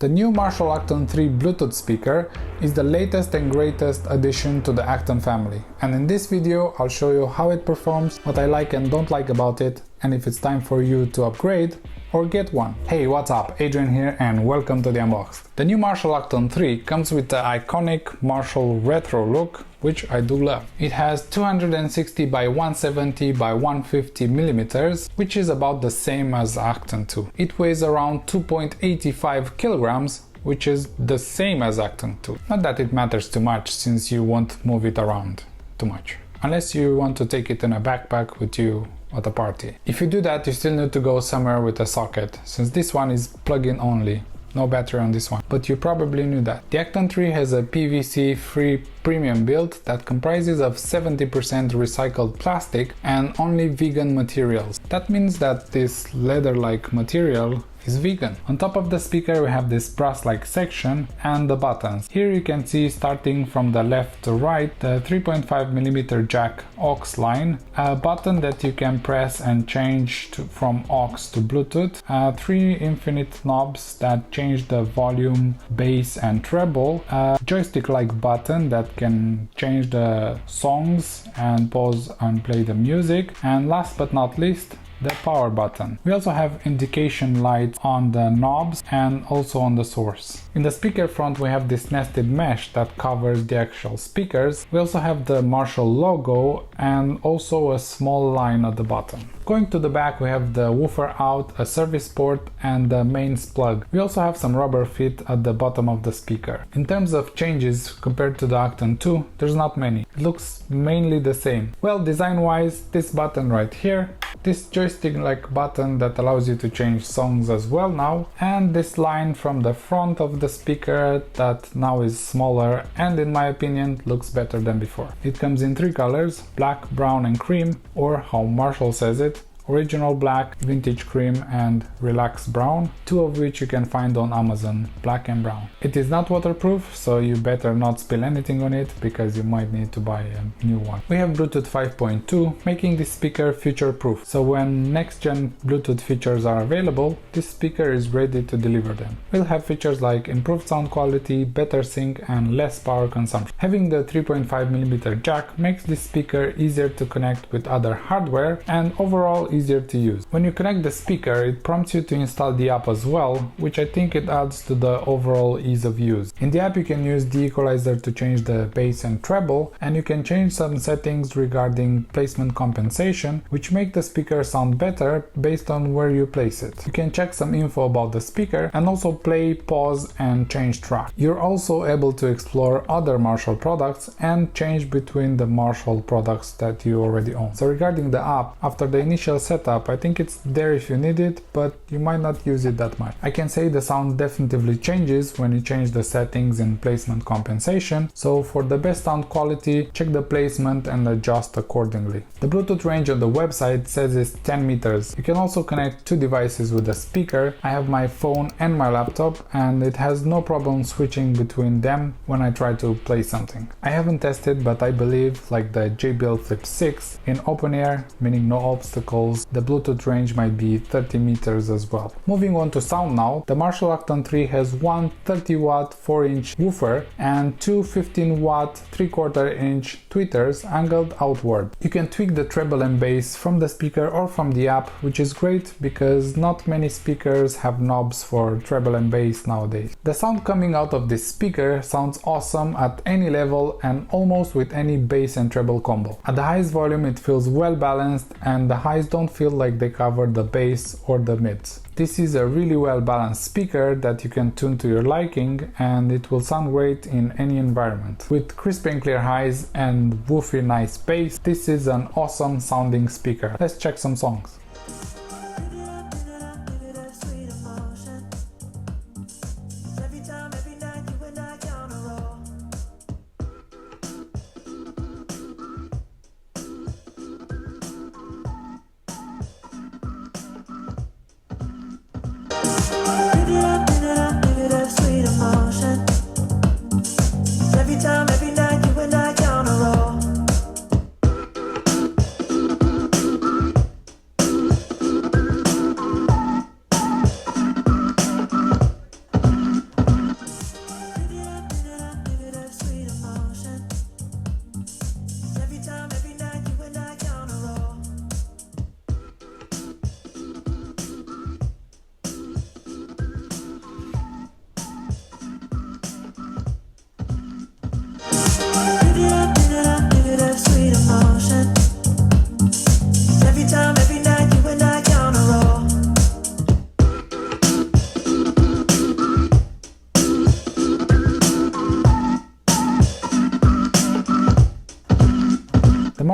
The new Marshal Acton 3 Bluetooth speaker is the latest and greatest addition to the Acton family, and in this video I'll show you how it performs, what I like and don't like about it, and if it's time for you to upgrade or get one. Hey, what's up? Adrian here and welcome to the Unboxed. The new Marshal Acton 3 comes with the iconic Marshal retro look, which I do love. It has 260 by 170 by 150 millimeters, which is about the same as Acton 2. It weighs around 2.85 kilograms, which is the same as Acton 2. Not that it matters too much, since you won't move it around too much, unless you want to take it in a backpack with you at a party. If you do that, you still need to go somewhere with a socket, since this one is plug-in only. No battery on this one, but you probably knew that. The Acton 3 has a PVC-free premium build that comprises of 70% recycled plastic and only vegan materials. That means that this leather-like material is vegan. On top of the speaker we have this brass-like section and the buttons. Here you can see, starting from the left to right, the 3.5mm jack aux line, a button that you can press and change from aux to Bluetooth, 3 infinite knobs that change the volume, bass and treble, a joystick-like button that can change the songs and pause and play the music, and last but not least, the power button. We also have indication lights on the knobs and also on the source. In the speaker front we have this nested mesh that covers the actual speakers. We also have the Marshal logo and also a small line at the bottom. Going to the back we have the woofer out, a service port and the mains plug. We also have some rubber feet at the bottom of the speaker. In terms of changes compared to the Acton 2, there's not many. It looks mainly the same. Well, design wise, this button right here, this joystick-like button that allows you to change songs as well now, and this line from the front of the speaker that now is smaller and in my opinion looks better than before. It comes in 3 colors, black, brown and cream, or how Marshall says it, original black, vintage cream and relaxed brown, 2 of which you can find on Amazon, black and brown. It is not waterproof, so you better not spill anything on it because you might need to buy a new one. We have Bluetooth 5.2, making this speaker future proof, so when next gen Bluetooth features are available, this speaker is ready to deliver them. We'll have features like improved sound quality, better sync and less power consumption. Having the 3.5mm jack makes this speaker easier to connect with other hardware and overall easier to use. When you connect the speaker, it prompts you to install the app as well, which I think it adds to the overall ease of use. In the app you can use the equalizer to change the bass and treble, and you can change some settings regarding placement compensation, which make the speaker sound better based on where you place it. You can check some info about the speaker and also play, pause and change track. You're also able to explore other Marshall products and change between the Marshall products that you already own. So regarding the app, after the initial setup, I think it's there if you need it, but you might not use it that much. I can say the sound definitively changes when you change the settings in placement compensation, so for the best sound quality, check the placement and adjust accordingly. The Bluetooth range on the website says it's 10 meters. You can also connect 2 devices with the speaker. I have my phone and my laptop, and it has no problem switching between them when I try to play something. I haven't tested, but I believe, like the JBL Flip 6, in open air, meaning no obstacles, the Bluetooth range might be 30 meters as well. Moving on to sound now, the Marshal Acton 3 has one 30-watt 4-inch woofer and 2 15-watt 3/4-inch tweeters angled outward. You can tweak the treble and bass from the speaker or from the app, which is great because not many speakers have knobs for treble and bass nowadays. The sound coming out of this speaker sounds awesome at any level and almost with any bass and treble combo. At the highest volume it feels well balanced and the highs don't feel like they cover the bass or the mids. This is a really well balanced speaker that you can tune to your liking, and it will sound great in any environment. With crisp and clear highs and woofy nice bass, this is an awesome sounding speaker. Let's check some songs.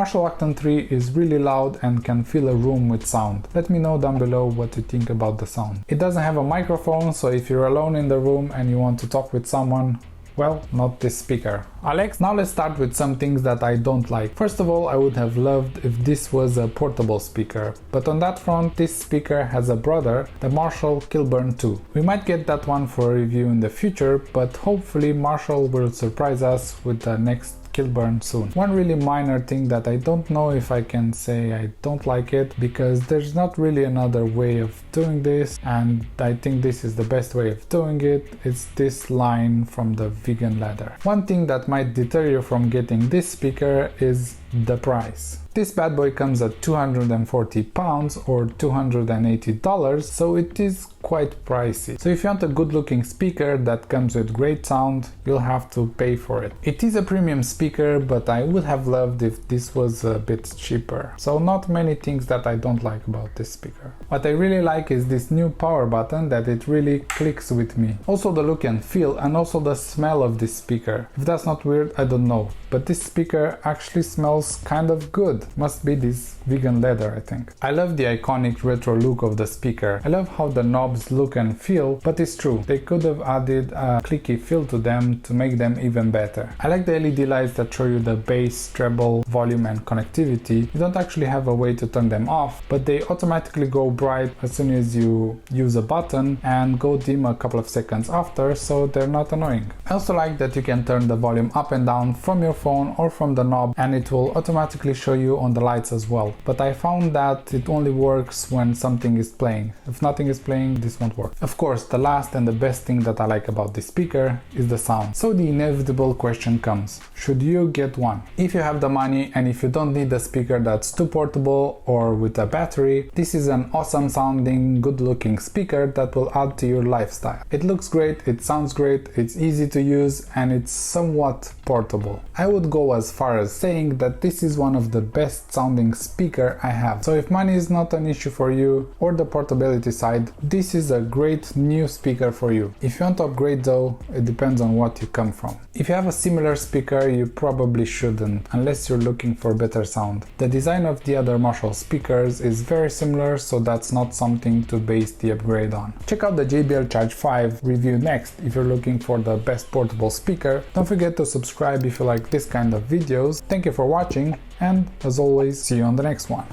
Marshal Acton 3 is really loud and can fill a room with sound. Let me know down below what you think about the sound. It doesn't have a microphone, so if you're alone in the room and you want to talk with someone, well, not this speaker. Alex, now let's start with some things that I don't like. First of all, I would have loved if this was a portable speaker, but on that front, this speaker has a brother, the Marshal Kilburn 2. We might get that one for a review in the future, but hopefully Marshal will surprise us with the next Kilburn soon. One really minor thing that I don't know if I can say I don't like it, because there's not really another way of doing this, and I think this is the best way of doing it. It's this line from the vegan leather. One thing that might deter you from getting this speaker is the price. This bad boy comes at £240 or $280, so it is quite pricey. So if you want a good looking speaker that comes with great sound, you'll have to pay for it. It is a premium speaker, but I would have loved if this was a bit cheaper. So not many things that I don't like about this speaker. What I really like is this new power button, that it really clicks with me. Also the look and feel, and also the smell of this speaker. If that's not weird, I don't know. But this speaker actually smells kind of good. Must be this vegan leather, I think. I love the iconic retro look of the speaker. I love how the knobs look and feel, but it's true, they could have added a clicky feel to them to make them even better. I like the LED lights that show you the bass, treble, volume and connectivity. You don't actually have a way to turn them off, but they automatically go bright as soon as you use a button and go dim a couple of seconds after, so they're not annoying. I also like that you can turn the volume up and down from your phone or from the knob, and it will automatically show you on the lights as well. But I found that it only works when something is playing. If nothing is playing, this won't work. Of course, the last and the best thing that I like about this speaker is the sound. So the inevitable question comes, should you get one? If you have the money and if you don't need a speaker that's too portable or with a battery, this is an awesome sounding, good looking speaker that will add to your lifestyle. It looks great, it sounds great, it's easy to use, and it's somewhat portable. I would go as far as saying that this is one of the best sounding speaker I have. So if money is not an issue for you, or the portability side, this is a great new speaker for you. If you want to upgrade though, it depends on what you come from. If you have a similar speaker, you probably shouldn't, unless you're looking for better sound. The design of the other Marshall speakers is very similar, so that's not something to base the upgrade on. Check out the JBL Charge 5 review next if you're looking for the best portable speaker. Don't forget to subscribe if you like this kind of videos. Thank you for watching, and as always, see you on the next one.